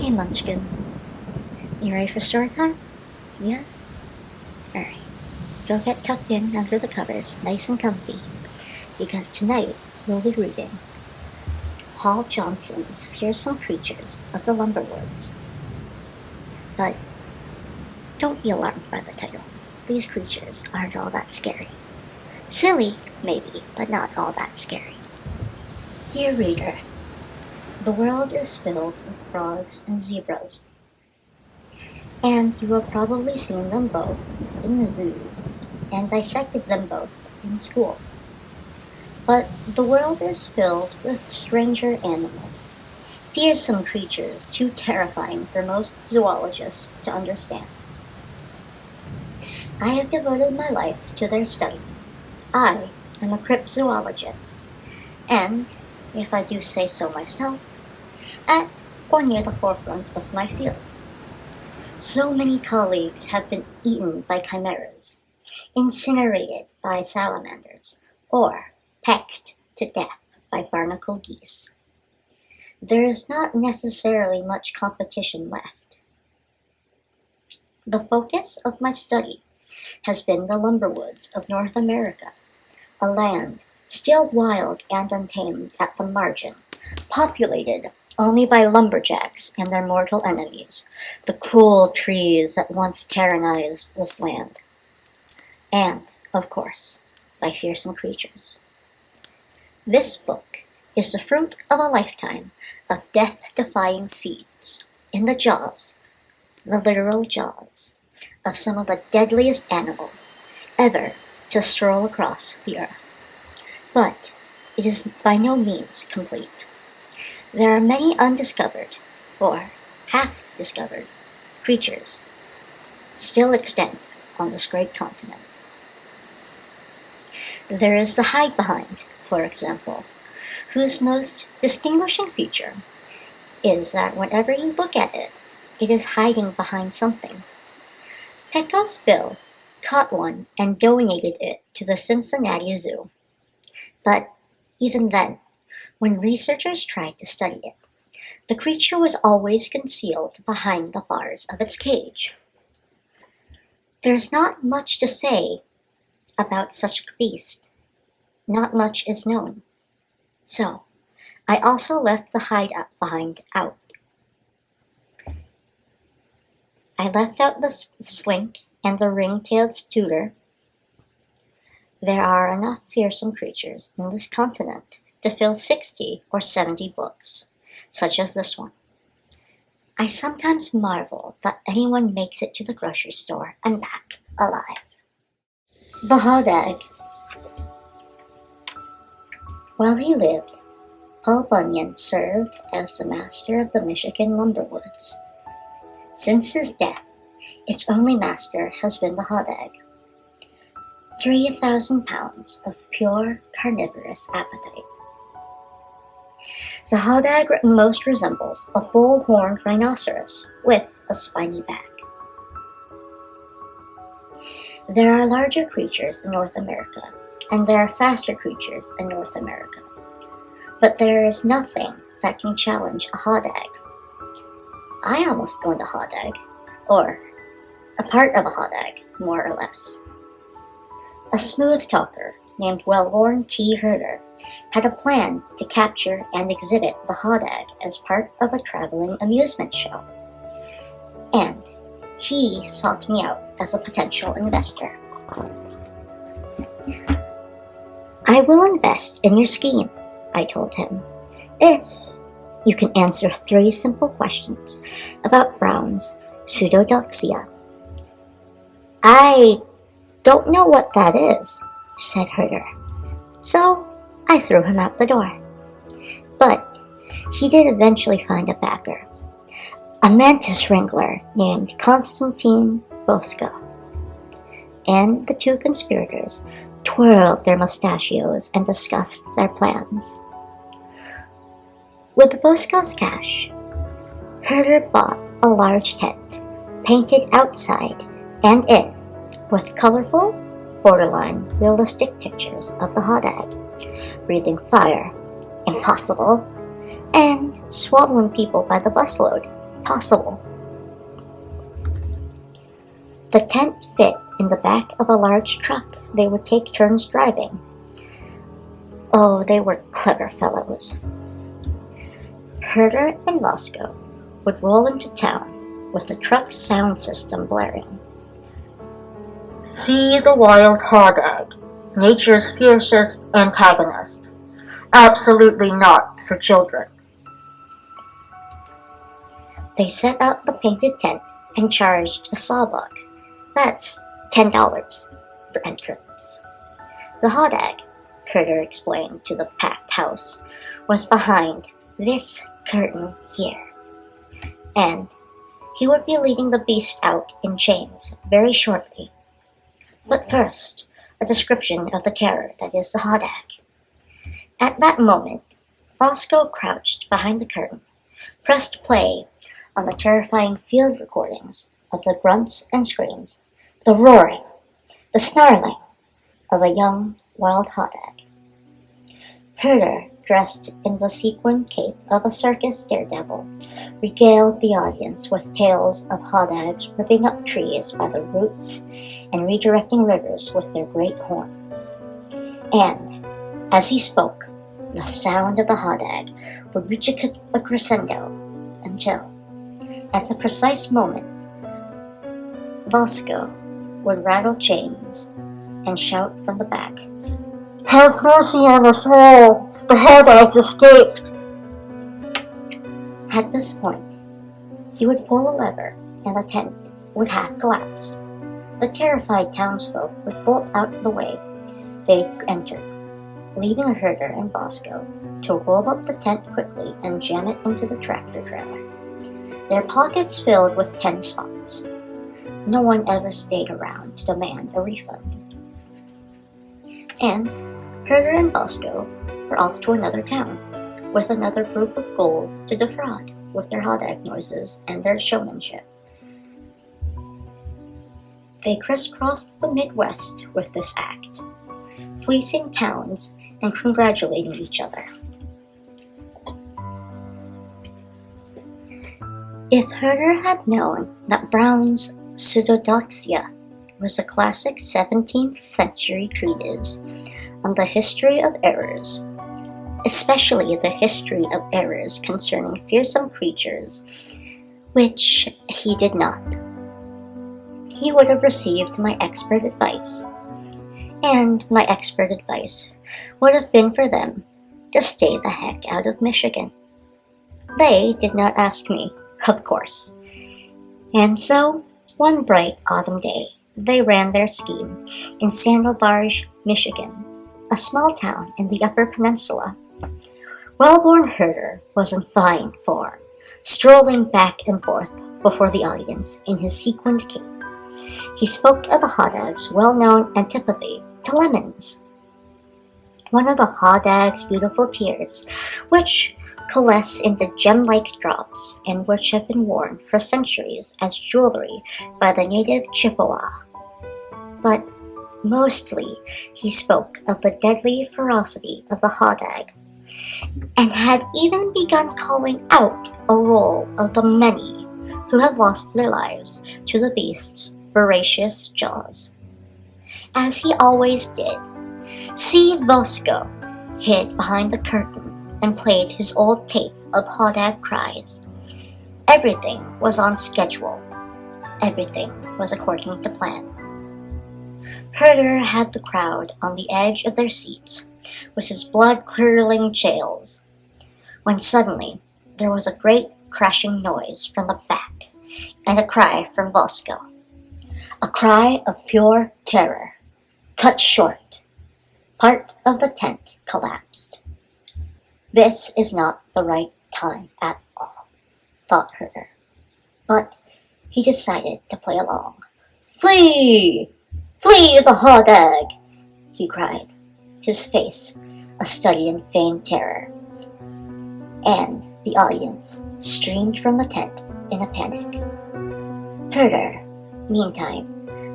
Hey Munchkin, you ready for story time? Yeah? Alright, go get tucked in under the covers, nice and comfy, because tonight we'll be reading Paul Johnson's Fearsome Creatures of the Lumberwoods. But don't be alarmed by the title. These creatures aren't all that scary. Silly, maybe, but not all that scary. Dear reader, the world is filled with frogs and zebras, and you have probably seen them both in the zoos and dissected them both in school. But the world is filled with stranger animals, fearsome creatures too terrifying for most zoologists to understand. I have devoted my life to their study. I am a cryptozoologist, and, if I do say so myself, at or near the forefront of my field. So many colleagues have been eaten by chimeras, incinerated by salamanders, or pecked to death by barnacle geese. There is not necessarily much competition left. The focus of my study has been the lumberwoods of North America, a land still wild and untamed at the margin, populated only by lumberjacks and their mortal enemies, the cruel trees that once tyrannized this land. And, of course, by fearsome creatures. This book is the fruit of a lifetime of death-defying feats in the jaws, the literal jaws, of some of the deadliest animals ever to stroll across the earth. But it is by no means complete. There are many undiscovered, or half-discovered, creatures still extant on this great continent. There is the hide-behind, for example, whose most distinguishing feature is that whenever you look at it, it is hiding behind something. Pecos Bill caught one and donated it to the Cincinnati Zoo. But even then, when researchers tried to study it, the creature was always concealed behind the bars of its cage. There's not much to say about such a beast. Not much is known. So, I also left the hide-behind out. I left out the slink and the ring-tailed tooter. There are enough fearsome creatures in this continent to fill 60 or 70 books, such as this one. I sometimes marvel that anyone makes it to the grocery store and back alive. The Hodag. While he lived, Paul Bunyan served as the master of the Michigan Lumberwoods. Since his death, its only master has been the Hodag. 3,000 pounds of pure carnivorous appetite. The Hodag most resembles a bull-horned rhinoceros with a spiny back. There are larger creatures in North America, and there are faster creatures in North America. But there is nothing that can challenge a Hodag. I almost owned a Hodag, or a part of a Hodag, more or less. A smooth talker named Wellborn T. Herder had a plan to capture and exhibit the Hodag as part of a traveling amusement show. And he sought me out as a potential investor. I will invest in your scheme, I told him, if you can answer 3 simple questions about Brown's pseudodoxia. I don't know what that is, said Herder. So I threw him out the door. But he did eventually find a backer, a mantis wrangler named Constantine Fosco. And the 2 conspirators twirled their mustachios and discussed their plans. With Fosco's cash, Herder bought a large tent, painted outside and in, with colorful, borderline realistic pictures of the Hodag, breathing fire, impossible, and swallowing people by the busload, impossible. The tent fit in the back of a large truck they would take turns driving. Oh, they were clever fellows. Herder and Vasco would roll into town with the truck's sound system blaring. See the wild Hodag, nature's fiercest antagonist. Absolutely not for children. They set up the painted tent and charged a sawbuck. That's $10 for entrance. The Hodag, Herder explained to the packed house, was behind this curtain here. And he would be leading the beast out in chains very shortly. But first, a description of the terror that is the Hodag. At that moment, Vasco crouched behind the curtain, pressed play on the terrifying field recordings of the grunts and screams, the roaring, the snarling of a young wild Hodag. Herder, dressed in the sequin cape of a circus daredevil, regaled the audience with tales of Hodags ripping up trees by the roots and redirecting rivers with their great horns. And, as he spoke, the sound of the Hodag would reach a crescendo until, at the precise moment, Vasco would rattle chains and shout from the back, "Have mercy on us all! The Hodags escaped!" At this point, he would pull a lever and the tent would half collapse. The terrified townsfolk would bolt out the way they entered, leaving Herder and Vasco to roll up the tent quickly and jam it into the tractor trailer, their pockets filled with 10 spots. No one ever stayed around to demand a refund. And Herder and Vasco were off to another town, with another group of ghouls to defraud with their Hodag noises and their showmanship. They crisscrossed the Midwest with this act, fleecing towns and congratulating each other. If Herder had known that Brown's Pseudodoxia was a classic 17th century treatise on the history of errors, especially the history of errors concerning fearsome creatures, which he did not, he would have received my expert advice, and my expert advice would have been for them to stay the heck out of Michigan. They did not ask me, of course, and so one bright autumn day they ran their scheme in Sandalbarge, Michigan, a small town in the Upper Peninsula. Well-born Herder was in fine form, strolling back and forth before the audience in his sequined cape. He spoke of the Hodag's well-known antipathy to lemons, one of the Hodag's beautiful tears, which coalesce into gem-like drops and which have been worn for centuries as jewelry by the native Chippewa. But mostly he spoke of the deadly ferocity of the Hodag, and had even begun calling out a roll of the many who have lost their lives to the beast's voracious jaws. As he always did, C. Vasco hid behind the curtain and played his old tape of Hodag cries. Everything was on schedule. Everything was according to plan. Herder had the crowd on the edge of their seats with his blood-curdling chales, when suddenly there was a great crashing noise from the back and a cry from Vasco. A cry of pure terror, cut short. Part of the tent collapsed. This is not the right time at all, thought Herder. But he decided to play along. "Flee! Flee the Hodag!" he cried, his face a study in feigned terror. And the audience streamed from the tent in a panic. Herder, meantime,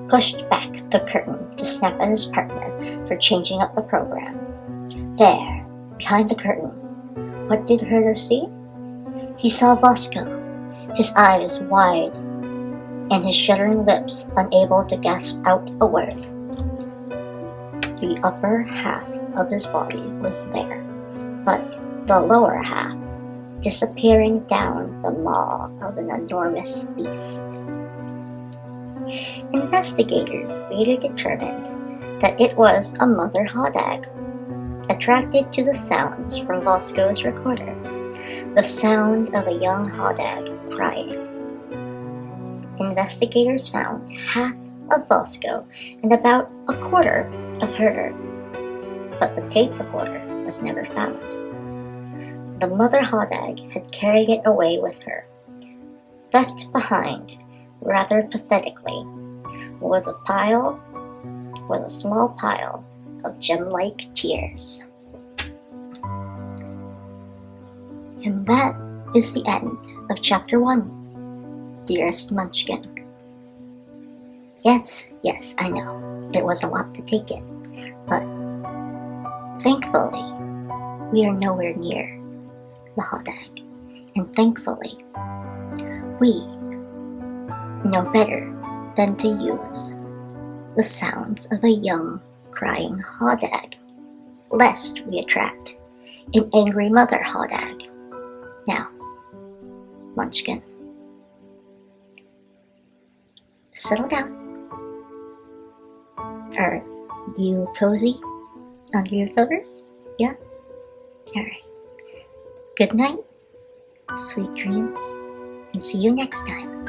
pushed back the curtain to snap at his partner for changing up the program. There, behind the curtain, what did Herder see? He saw Vasco, his eyes wide and his shuddering lips unable to gasp out a word. The upper half of his body was there, but the lower half disappearing down the maw of an enormous beast. Investigators later determined that it was a mother Hodag, attracted to the sounds from Bosco's recorder, the sound of a young Hodag crying. Investigators found half of Bosco and about a quarter of Herder, but the tape recorder was never found. The mother Hodag had carried it away with her. Left behind, rather pathetically, was a small pile of gem-like tears. And that is the end of Chapter 1, Dearest Munchkin. Yes, I know, it was a lot to take in, but thankfully, we are nowhere near the Hodag, and thankfully, we know better than to use the sounds of a young crying Hodag, lest we attract an angry mother Hodag. Now, Munchkin, settle down. Are you cozy under your covers? Yeah? Alright. Good night, sweet dreams, and see you next time.